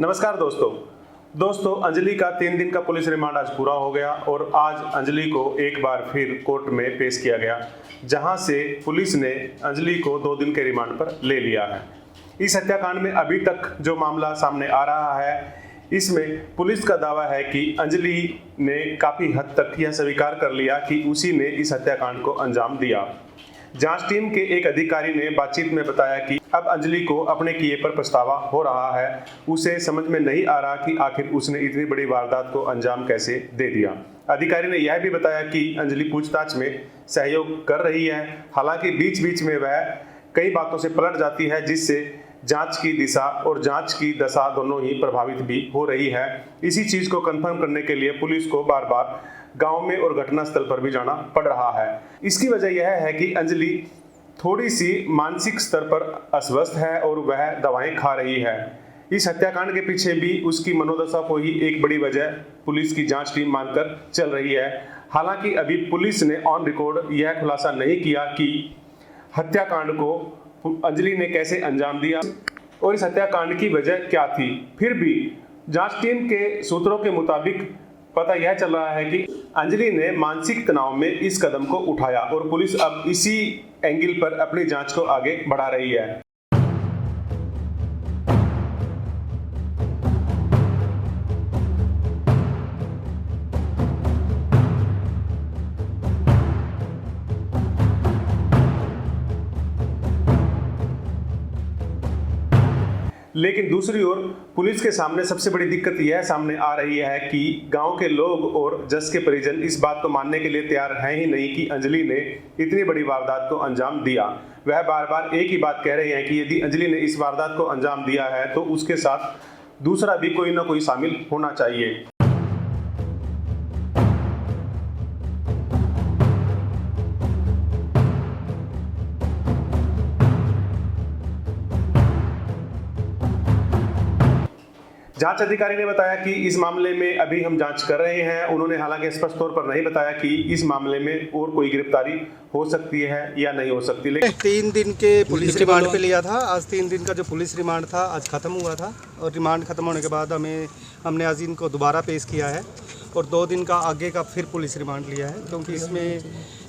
नमस्कार दोस्तों अंजलि का 3 दिन का पुलिस रिमांड आज पूरा हो गया और आज अंजलि को एक बार फिर कोर्ट में पेश किया गया, जहां से पुलिस ने अंजलि को 2 दिन के रिमांड पर ले लिया है। इस हत्याकांड में अभी तक जो मामला सामने आ रहा है, इसमें पुलिस का दावा है कि अंजलि ने काफ़ी हद तक यह स्वीकार कर लिया कि उसी ने इस हत्याकांड को अंजाम दिया। जांच टीम के एक अधिकारी ने बातचीत में बताया कि अब अंजलि को अपने किए पर पछतावा हो रहा है। उसे समझ में नहीं आ रहा कि आखिर उसने इतनी बड़ी वारदात को अंजाम कैसे दे दिया। अधिकारी ने यह भी बताया कि अंजलि पूछताछ में सहयोग कर रही है, हालांकि बीच बीच में वह कई बातों से पलट जाती है, जिससे जांच की दिशा और जांच की दशा दोनों ही प्रभावित भी हो रही है। इसी चीज को कंफर्म करने के लिए पुलिस को बार बार गांव में और घटनास्थल पर भी जाना पड़ रहा है। इसकी वजह यह है कि अंजलि थोड़ी सी मानसिक स्तर पर अस्वस्थ है और वह दवाएं खा रही है। इस हत्याकांड के पीछे भी उसकी मनोदशा को ही एक बड़ी वजह पुलिस की जांच टीम मानकर चल रही है। हालांकि अभी पुलिस ने ऑन रिकॉर्ड यह खुलासा नहीं किया कि हत्याकांड को अंजलि ने कैसे अंजाम दिया और इस हत्याकांड की वजह क्या थी। फिर भी जांच टीम के सूत्रों के मुताबिक पता यह चल रहा है कि अंजलि ने मानसिक तनाव में इस कदम को उठाया और पुलिस अब इसी एंगल पर अपनी जांच को आगे बढ़ा रही है। लेकिन दूसरी ओर पुलिस के सामने सबसे बड़ी दिक्कत यह सामने आ रही है कि गांव के लोग और जस के परिजन इस बात को मानने के लिए तैयार हैं ही नहीं कि अंजलि ने इतनी बड़ी वारदात को अंजाम दिया। वह बार बार एक ही बात कह रहे हैं कि यदि अंजलि ने इस वारदात को अंजाम दिया है तो उसके साथ दूसरा भी कोई ना कोई शामिल होना चाहिए। जांच अधिकारी ने बताया कि इस मामले में अभी हम जांच कर रहे हैं। उन्होंने हालांकि स्पष्ट तौर पर नहीं बताया कि इस मामले में और कोई गिरफ्तारी हो सकती है या नहीं हो सकती। लेकिन 3 दिन के पुलिस रिमांड पे लिया था। आज 3 दिन का जो पुलिस रिमांड था आज ख़त्म हुआ था और रिमांड ख़त्म होने के बाद हमने आज इनको दोबारा पेश किया है और 2 दिन का आगे का फिर पुलिस रिमांड लिया है, क्योंकि इसमें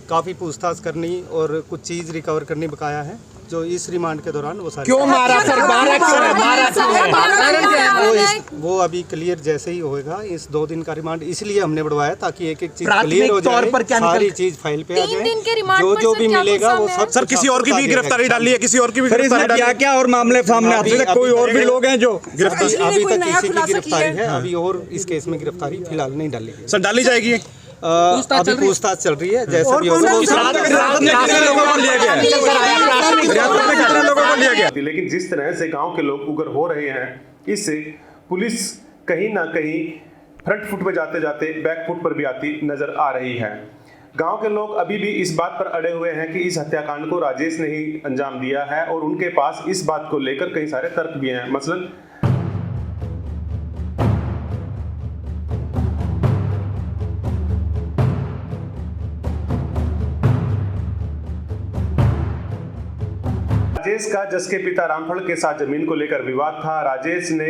काफ़ी पूछताछ करनी और कुछ चीज़ रिकवर करनी बकाया है, जो इस रिमांड के दौरान वो सारी क्यों मारा सर? वो अभी क्लियर जैसे ही होएगा। इस 2 दिन का रिमांड इसलिए हमने बढ़वाया ताकि एक चीज क्लियर हो जाए, सारी चीज फाइल पे आ जाए, जो भी मिलेगा वो सब। सर किसी और की भी गिरफ्तारी डाली है? किसी और की भी गिरफ्तारी डाली है? क्या और मामले सामने आते हैं? कोई और भी लोग हैं जो गिरफ्तारी? अभी तक किसी की गिरफ्तारी है, अभी और इस केस में गिरफ्तारी फिलहाल नहीं डाली गई। सर डाली जाएगी? अभी पूछताछ चल रही है, जैसे भी होगा। लेकिन जिस तरह से गांव के लोग उग्र हो रहे हैं, इससे पुलिस कहीं ना कहीं फ्रंट फुट पे जाते जाते बैक फुट पर भी आती नजर आ रही है। गांव के लोग अभी भी इस बात पर अड़े हुए हैं कि इस हत्याकांड को राजेश ने ही अंजाम दिया है और उनके पास इस बात को लेकर कई सारे तर्क भी हैं। मसलन राजेश का जस के पिता रामफल के साथ जमीन को लेकर विवाद था। राजेश ने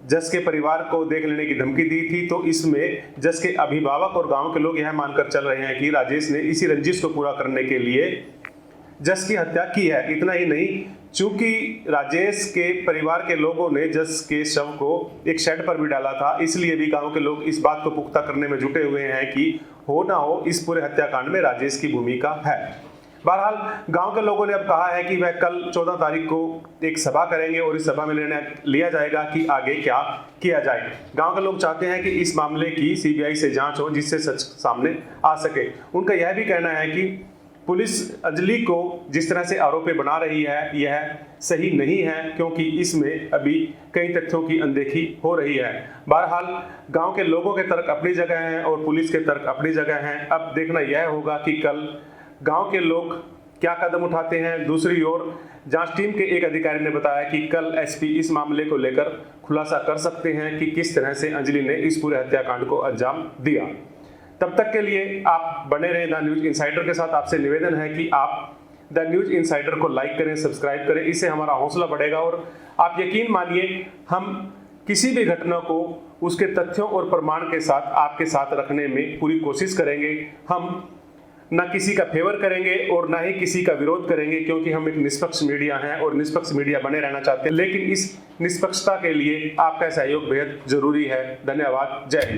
जस के परिवार को देख लेने की धमकी दी थी, तो इसमें जस के अभिभावक और गांव के लोग यह मानकर चल रहे हैं कि राजेश ने इसी रंजिश को पूरा करने के लिए जस की हत्या की है। इतना ही नहीं, चूंकि राजेश के परिवार के लोगों ने जस के शव को एक शेड पर भी डाला था, इसलिए भी गांव के लोग इस बात को पुख्ता करने में जुटे हुए हैं कि हो ना हो इस पूरे हत्याकांड में राजेश की भूमिका है। बहरहाल गांव के लोगों ने अब कहा है कि वह कल 14 तारीख को एक सभा करेंगे और इस सभा में निर्णय लिया जाएगा कि आगे क्या किया जाए। गांव के लोग चाहते हैं कि इस मामले की सीबीआई से जांच हो, जिससे सच सामने आ सके। उनका यह भी कहना है कि पुलिस अंजलि को जिस तरह से आरोपी बना रही है यह सही नहीं है, क्योंकि इसमें अभी कई तथ्यों की अनदेखी हो रही है। बहरहाल गांव के लोगों के तर्क अपनी जगह हैं और पुलिस के तर्क अपनी जगह हैं। अब देखना यह होगा कि कल गांव के लोग क्या कदम उठाते हैं। दूसरी ओर जांच टीम के एक अधिकारी ने बताया कि कल एसपी इस मामले को लेकर खुलासा कर सकते हैं कि किस तरह से अंजलि ने इस पूरे हत्याकांड को अंजाम दिया। तब तक के लिए आप बने रहें द न्यूज इनसाइडर के साथ। आपसे निवेदन है कि आप द न्यूज इनसाइडर को लाइक करें, सब्सक्राइब करें, इससे हमारा हौसला बढ़ेगा। और आप यकीन मानिए, हम किसी भी घटना को उसके तथ्यों और प्रमाण के साथ आपके साथ रखने में पूरी कोशिश करेंगे। हम ना किसी का फेवर करेंगे और ना ही किसी का विरोध करेंगे, क्योंकि हम एक निष्पक्ष मीडिया हैं और निष्पक्ष मीडिया बने रहना चाहते हैं। लेकिन इस निष्पक्षता के लिए आपका सहयोग बेहद जरूरी है। धन्यवाद। जय हिंद।